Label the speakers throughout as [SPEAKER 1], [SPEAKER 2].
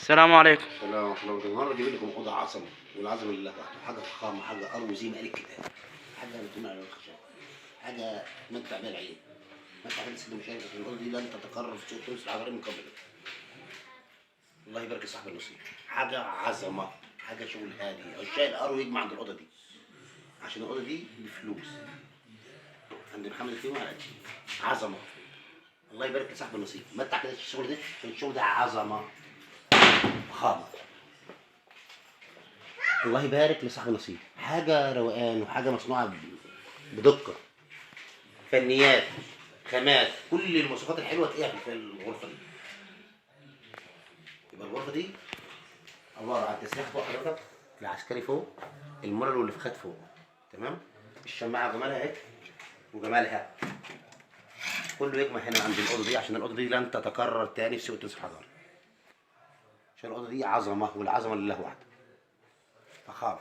[SPEAKER 1] السلام عليكم.
[SPEAKER 2] السلام ورحمة الله وبركاته. النهارده جايب لكم أوضة عظمة، والعظمة لله وحده، حاجة فخامة، حاجة أروي زي ما قال الكتاب، حاجة بتدل على الخشب، حاجة متع بيها العين، متع بيها السيد المشاهد. الأوضة دي لن تتكرر في سوق تونس العقارية من قبل. الله يبارك لصاحب النصيب، حاجة عظمة، حاجة شغل هادي، عشاق الأروي يجمع عند الأوضة دي، عشان الأوضة دي بفلوس. عند محمد الفيوم على عظمة. الله يبارك لصاحب النصيب، متع كده الشغل ده، عشان الشغل ده عظمة، فخامة. الله يبارك لصاحب النصيب، حاجة روقان وحاجة مصنوعة بدقة، فنيات، خامات، كل المواصفات الحلوة تلاقيها في الغرفة دي. يبقى الغرفة دي عبارة عن تسريح فوق حضرتك، العسكري فوق، المولر واللفخات فوق، تمام؟ الشماعة جمالها اهي وجمالها، كله يجمع هنا عند الأوضة دي، عشان الأوضة دي لن تتكرر تاني في سوق تونس الحضاري. عشان الأوضة دي عظمة، والعظمة لله وحده. فخامة.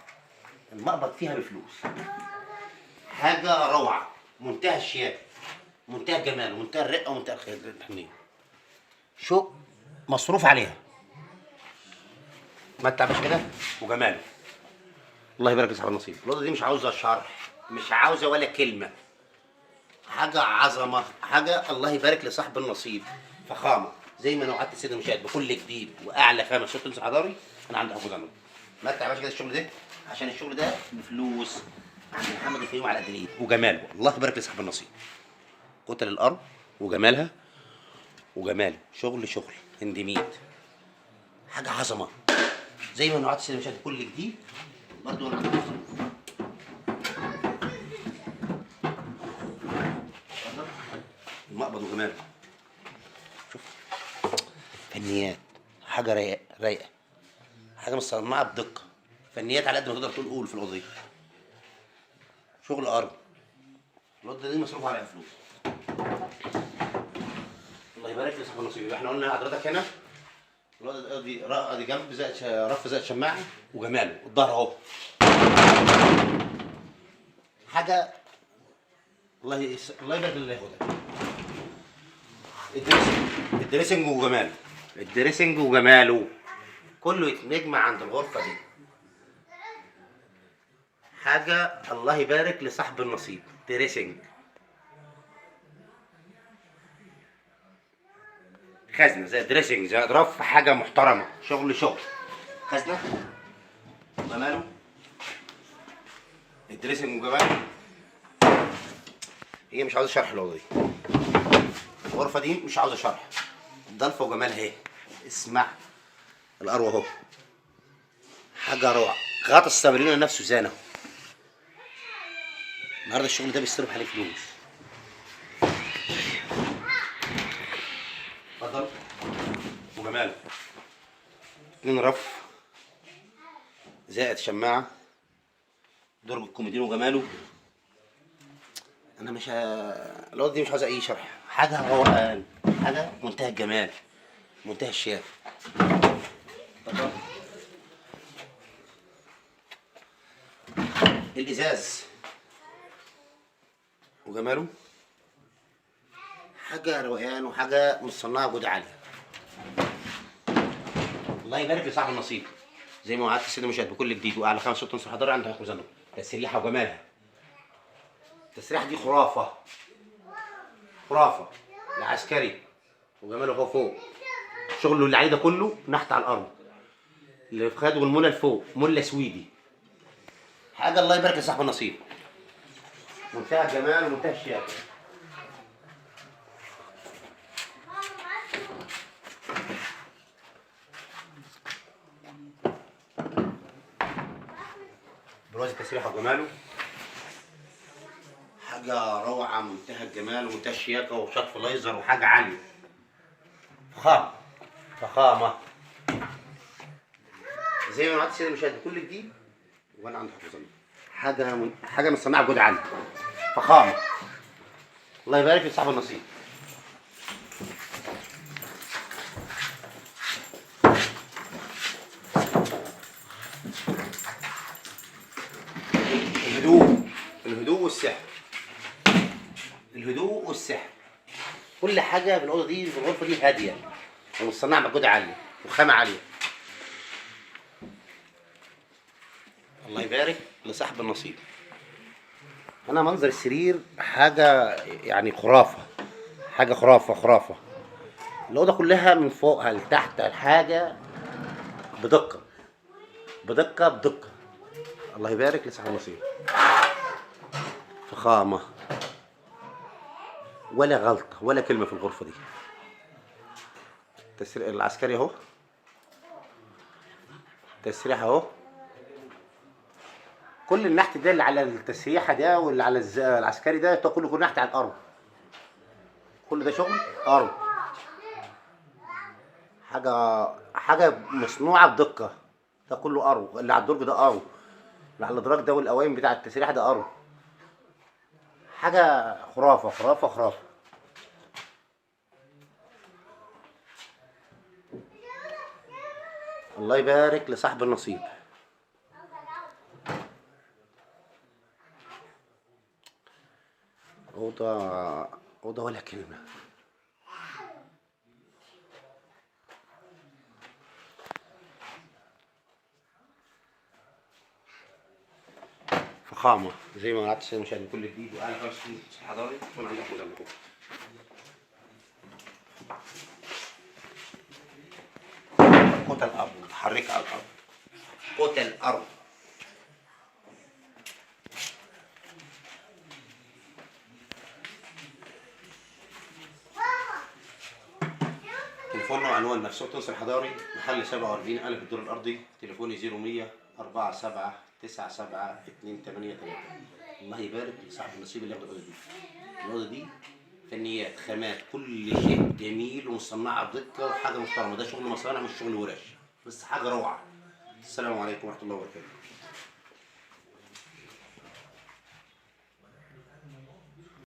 [SPEAKER 2] المقبض فيها بفلوس. حاجة روعة، منتهى الشياكة، منتهى الجمال، ومنتهى الرقة، ومنتهى الحنية. شو مصروف عليها. متع باش كده وجماله. الله يبارك لصاحب النصيب. الأوضة دي مش عاوزة شرح، مش عاوزة ولا كلمة. حاجة عظمة، حاجة الله يبارك لصاحب النصيب. فخامة، زي ما وعدت السيد المشاهد بكل جديد وأعلى خامة سوق تونس الحضاري، أنا عندي حافظ عنه. متع باش كده الشغل ده، عشان الشغل ده بفلوس. عند محمد الفيوم على قد الايد وجماله. الله يبارك لصاحب النصيب. كتل الارض وجمالها وجمال شغل هندميت، حاجه عظمه، زي ما نوعات السينما مشاهد كل جديد برضه. انا عندي المقبض وجماله، شوف فنيات، حاجه رايقه، حاجه مصنعه بدقه، فنيات على قد ما تقدر تقول في الاوضه دي. شغل ارض، الأوضة دي مصروف عليها فلوس. الله يبارك لصاحب النصيب. احنا قلنا حضرتك هنا الأوضة دي جنب زائد رف زائد شماعة وجماله، الظهر اهو. حاجة الله يبارك لله ياخدها. الدريسنج وجماله، الدريسنج وجماله كله يتجمع عند الغرفة دي. حاجة الله يبارك لصاحب النصيب. دريسنج، خزنة زي دريسنج زي رف، حاجة محترمة، شغل خزنة وجماله، الدريسنج وجماله. هي مش عاوزة شرح الأوضة دي، الغرفة دي مش عاوزة شرح، الضلفة وجمالها اهي. اسمع الأروى اهو، حاجة روعة. غطا السامرينا نفسه زانه. النهارده الشغل ده بيصرف عليه فلوس. اتفضل وجماله. 2 رف زائد شماعة، درج الكوميدين وجماله. انا مش الأوضة دي مش عاوزة أي شرح، حاجة روقان، حاجة منتهى الجمال، منتهى الشياكة. اتفضل. الإزاز وجماله، حاجة روقان وحاجة مصنعة بجودة عالية. الله يبارك لصاحب النصيب. زي ما وعدت السيد المشاهد بكل جديد واعلى 5 سوق تونس الحضاري عند حكم زنوب. تسريحة وجمالها. التسريحة دي خرافة، خرافة. العسكري وجماله اهو فوق. الشغل اللي عليه ده كله نحت على الأرض. الفخاد والمولة لفوق، مولة سويدي. حاجة الله يبارك لصاحب النصيب. منتهى الجمال ومنتهى الشياكة. برواز التسريحة وجماله، حاجة روعة، منتهى الجمال ومنتهى الشياكة، وشطف ليزر وحاجة عالية. فخامة، فخامة. زي ما وعدت السيد المشاهد كل جديد وانا عندي حافظ حاجة مصنعة بجودة عالية. فخامة. الله يبارك في صاحب النصيب. الهدوء والسحر، الهدوء والسحر. كل حاجة في الأوضة دي في الغرفة دي هادية ومصنعة بجودة عالية وخامة عالية. الله يبارك لصاحب النصيب. انا منظر السرير حاجه يعني خرافه، حاجه خرافه خرافه. الاوضه كلها من فوقها لتحت الحاجه بدقه بدقه بدقه. الله يبارك لصاحب النصيب. فخامه، ولا غلطه ولا كلمه في الغرفه دي. العسكري اهو، تسريح اهو. كل النحت ده اللي على التسريحه ده واللي على العسكري ده كله نحت على الارض. كل ده شغل ارض. حاجه مصنوعه بدقه. ده كله ارو، اللي على الدرج ده ارو، اللي على الادراج ده والقوايم بتاع التسريحه ده ارو. حاجه خرافه خرافه خرافه. الله يبارك لصاحب النصيب. اوضه اوضه ولا كلمه. فخامه زي ما قعدت مشاهدين كل جديد. وانا خمس سنين حضاري وانا عندي اخويا جنبكم. قوت الارض متحركه على الارض. قوت الارض. تليفوننا وعنوان مرسوم تنصر حضاري، محل 47000 الدور الارضي. تليفوني 0100 47 97 283. الله يبارك لصاحب النصيب اللي ياخد الاوضه دي. الاوضه دي فنيات، خامات، كل شيء جميل ومصنعه بدقه وحاجه محترمه. ده شغل مصانع مش شغل ورش، بس حاجه روعه. السلام عليكم ورحمه الله وبركاته.